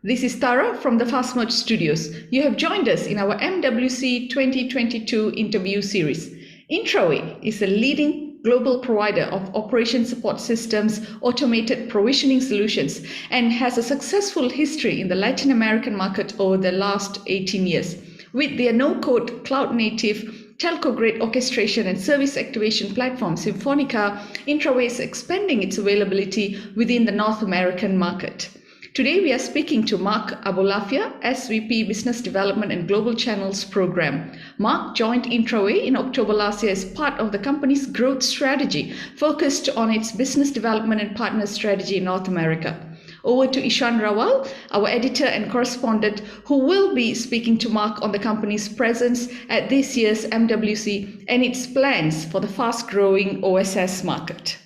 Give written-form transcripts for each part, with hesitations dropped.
This is Tara from the FastMerge Studios. You have joined us in our MWC 2022 interview series. Intraway is a leading global provider of operation support systems, automated provisioning solutions, and has a successful history in the Latin American market over the last 18 years. With their no-code, cloud-native, telco-grade orchestration and service activation platform Symphonica, Intraway is expanding its availability within the North American market. Today we are speaking to Mark Abolafia, SVP Business Development and Global Channels Program. Mark joined Intraway in October last year as part of the company's growth strategy, focused on its business development and partner strategy in North America. Over to Ishan Rawal, our editor and correspondent, who will be speaking to Mark on the company's presence at this year's MWC and its plans for the fast-growing OSS market.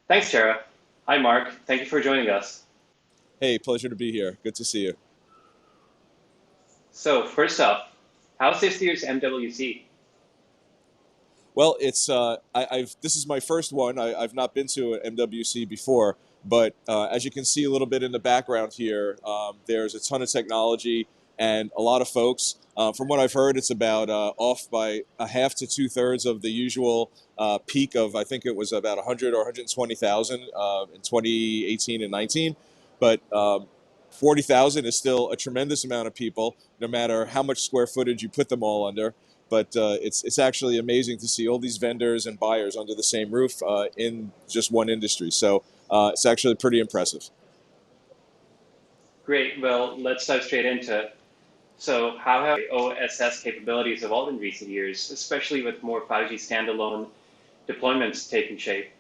Thanks, Tara. Hi, Mark. Thank you for joining us. Hey, pleasure to be here. Good to see you. So, first off, how's this year's MWC? Well, it's this is my first one. I've not been to an MWC before, but as you can see a little bit in the background here, there's a ton of technology and a lot of folks. From what I've heard, it's about off by a half to 2/3 of the usual peak of, I think it was about 100 or 120,000 in 2018 and 19. But 40,000 is still a tremendous amount of people, no matter how much square footage you put them all under. But it's actually amazing to see all these vendors and buyers under the same roof in just one industry. So it's actually pretty impressive. Great. Well, let's dive straight into it. So, how have OSS capabilities evolved in recent years, especially with more 5G standalone deployments taking shape?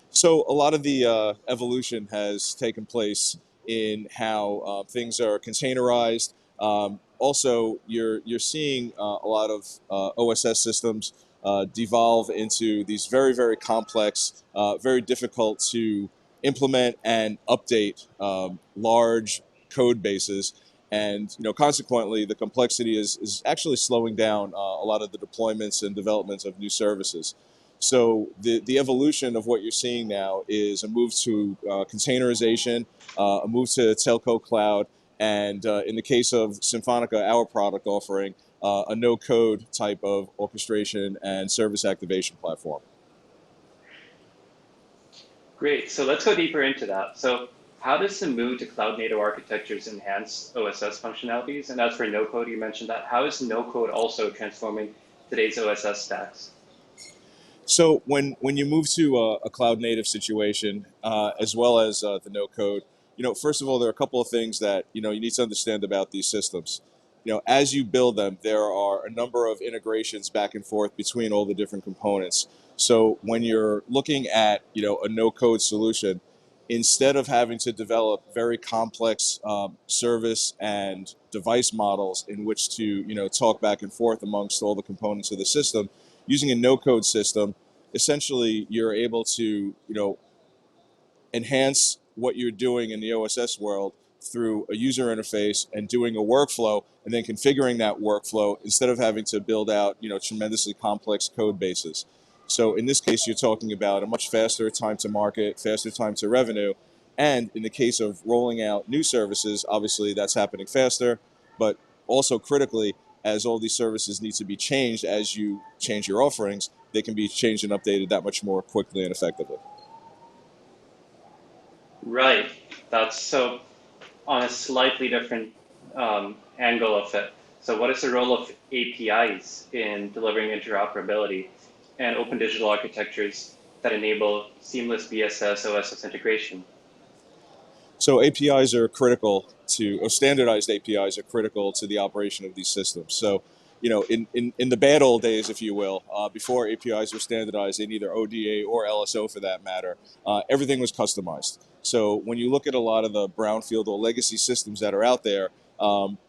So a lot of the evolution has taken place in how things are containerized. Also, you're seeing a lot of OSS systems devolve into these very, very complex, very difficult to implement and update large code bases. And consequently, the complexity is actually slowing down a lot of the deployments and developments of new services. So the evolution of what you're seeing now is a move to containerization, a move to telco cloud, and in the case of Symphonica, our product offering, a no-code type of orchestration and service activation platform. Great. So let's go deeper into that. So how does the move to cloud-native architectures enhance OSS functionalities? And as for no-code, you mentioned that. How is no-code also transforming today's OSS stacks? So when you move to a cloud-native situation, as well as the no-code, first of all, there are a couple of things that you need to understand about these systems. As you build them, there are a number of integrations back and forth between all the different components. So when you're looking at a no-code solution, instead of having to develop very complex service and device models in which to talk back and forth amongst all the components of the system, using a no-code system, essentially you're able to enhance what you're doing in the OSS world through a user interface and doing a workflow and then configuring that workflow instead of having to build out tremendously complex code bases. So in this case, you're talking about a much faster time to market, faster time to revenue, and in the case of rolling out new services, obviously that's happening faster, but also critically, as all these services need to be changed as you change your offerings, they can be changed and updated that much more quickly and effectively. Right. That's so on a slightly different angle of it. So what is the role of APIs in delivering interoperability and open digital architectures that enable seamless BSS-OSS integration? So APIs are critical to, or standardized APIs are critical to the operation of these systems. So, in the bad old days, if you will, before APIs were standardized in either ODA or LSO for that matter, everything was customized. So when you look at a lot of the brownfield or legacy systems that are out there,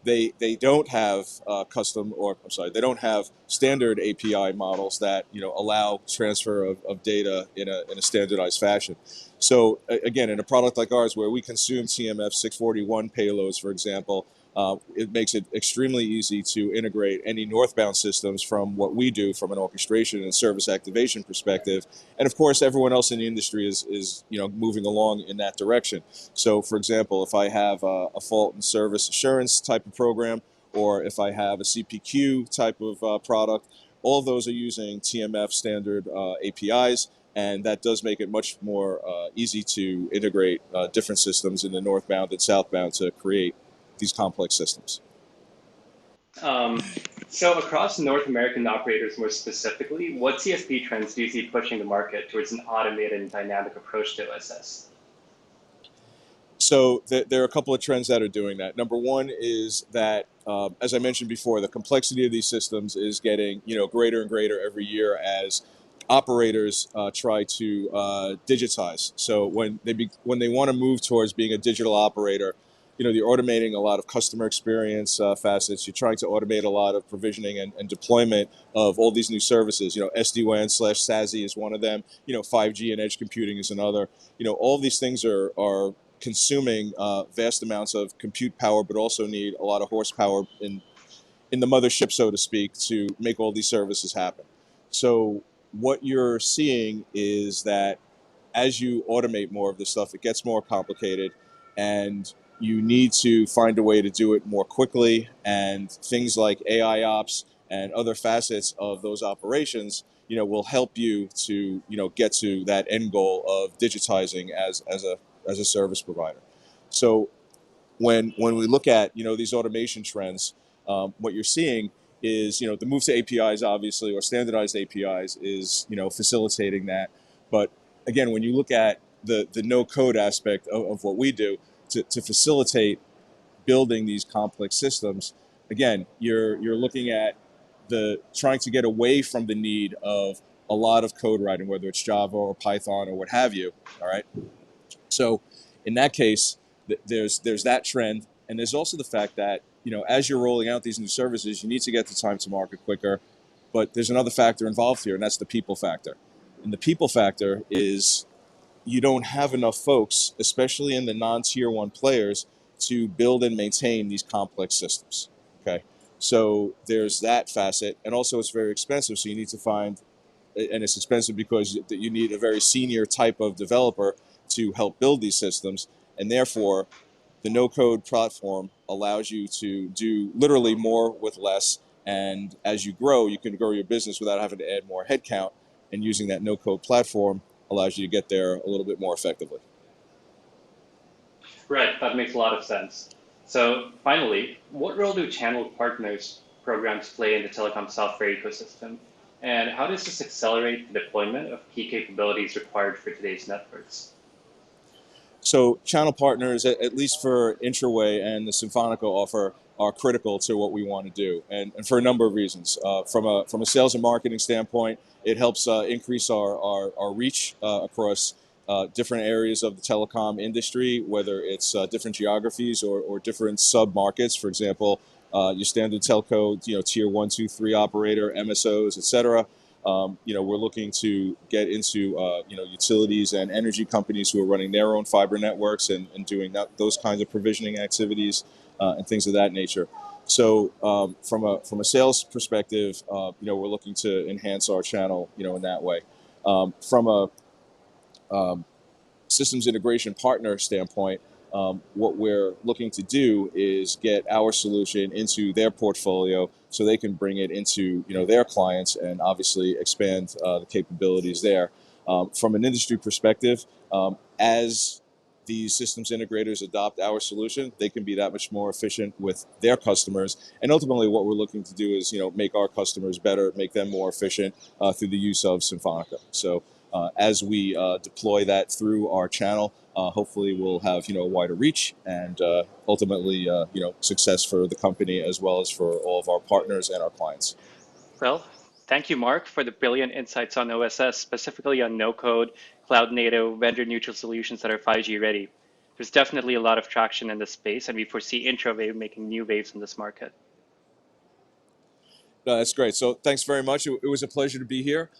they don't have they don't have standard API models that allow transfer of data in a standardized fashion. So again, in a product like ours where we consume TMF 641 payloads, for example, it makes it extremely easy to integrate any northbound systems from what we do from an orchestration and service activation perspective. And of course, everyone else in the industry is moving along in that direction. So, for example, if I have a fault and service assurance type of program, or if I have a CPQ type of product, all of those are using TMF standard APIs, and that does make it much more easy to integrate different systems in the northbound and southbound to create these complex systems. So across North American operators more specifically, what CSP trends do you see pushing the market towards an automated and dynamic approach to OSS? So there are a couple of trends that are doing that. Number one is that, as I mentioned before, the complexity of these systems is getting greater and greater every year as operators try to digitize. So when they want to move towards being a digital operator, they're automating a lot of customer experience facets. You're trying to automate a lot of provisioning and deployment of all these new services. SD-WAN/SASE is one of them. 5G and edge computing is another. All these things are consuming vast amounts of compute power, but also need a lot of horsepower in the mothership, so to speak, to make all these services happen. So what you're seeing is that as you automate more of this stuff, it gets more complicated, and you need to find a way to do it more quickly. And things like AI ops and other facets of those operations, will help you to get to that end goal of digitizing as a service provider. So when we look at these automation trends, what you're seeing is the move to APIs, obviously, or standardized APIs is facilitating that. But again, when you look at the no code aspect of what we do to facilitate building these complex systems, again, you're looking at trying to get away from the need of a lot of code writing, whether it's Java or Python or what have you. All right. So in that case, there's that trend, and there's also the fact that as you're rolling out these new services, you need to get the time to market quicker. But there's another factor involved here, and that's the people factor. And the people factor is you don't have enough folks, especially in the non-tier one players, to build and maintain these complex systems. Okay, so there's that facet, and also it's very expensive. So you need to find, and it's expensive because you need a very senior type of developer to help build these systems, and therefore the no-code platform allows you to do literally more with less. And as you grow, you can grow your business without having to add more headcount, and using that no-code platform allows you to get there a little bit more effectively. Right, that makes a lot of sense. So finally, what role do channel partners programs play in the telecom software ecosystem? And how does this accelerate the deployment of key capabilities required for today's networks? So channel partners, at least for Intraway and the Symphonica offer, are critical to what we want to do, and for a number of reasons. From a sales and marketing standpoint, it helps increase our reach across different areas of the telecom industry, whether it's different geographies or different sub-markets. For example, your standard telco, tier 1, 2, 3 operator, MSOs, et cetera. We're looking to get into utilities and energy companies who are running their own fiber networks and doing those kinds of provisioning activities and things of that nature. So from a sales perspective, we're looking to enhance our channel, in that way. From a systems integration partner standpoint, what we're looking to do is get our solution into their portfolio so they can bring it into their clients and obviously expand the capabilities there. From an industry perspective, as these systems integrators adopt our solution, they can be that much more efficient with their customers. And ultimately, what we're looking to do is make our customers better, make them more efficient through the use of Symphonica. So as we deploy that through our channel, hopefully we'll have a wider reach and ultimately success for the company as well as for all of our partners and our clients. Well, thank you, Mark, for the brilliant insights on OSS, specifically on no-code, cloud-native, vendor-neutral solutions that are 5G ready. There's definitely a lot of traction in this space, and we foresee Intraway making new waves in this market. No, that's great. So thanks very much. It was a pleasure to be here.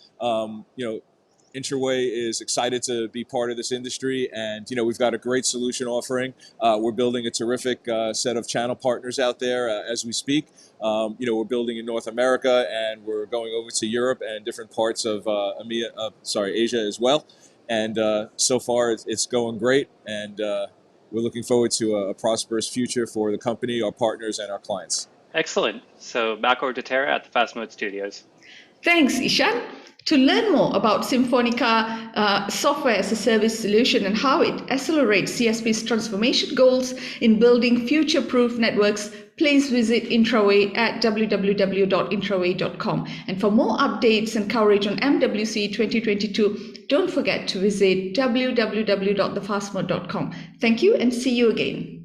Intraway is excited to be part of this industry, and we've got a great solution offering. We're building a terrific set of channel partners out there as we speak. We're building in North America, and we're going over to Europe and different parts of Asia as well. And so far, it's going great, and we're looking forward to a prosperous future for the company, our partners, and our clients. Excellent. So back over to Tara at the Fast Mode Studios. Thanks, Ishan. To learn more about Symphonica software as a service solution and how it accelerates CSP's transformation goals in building future-proof networks, please visit Intraway at www.intraway.com. And for more updates and coverage on MWC 2022, don't forget to visit www.thefastmode.com. Thank you and see you again.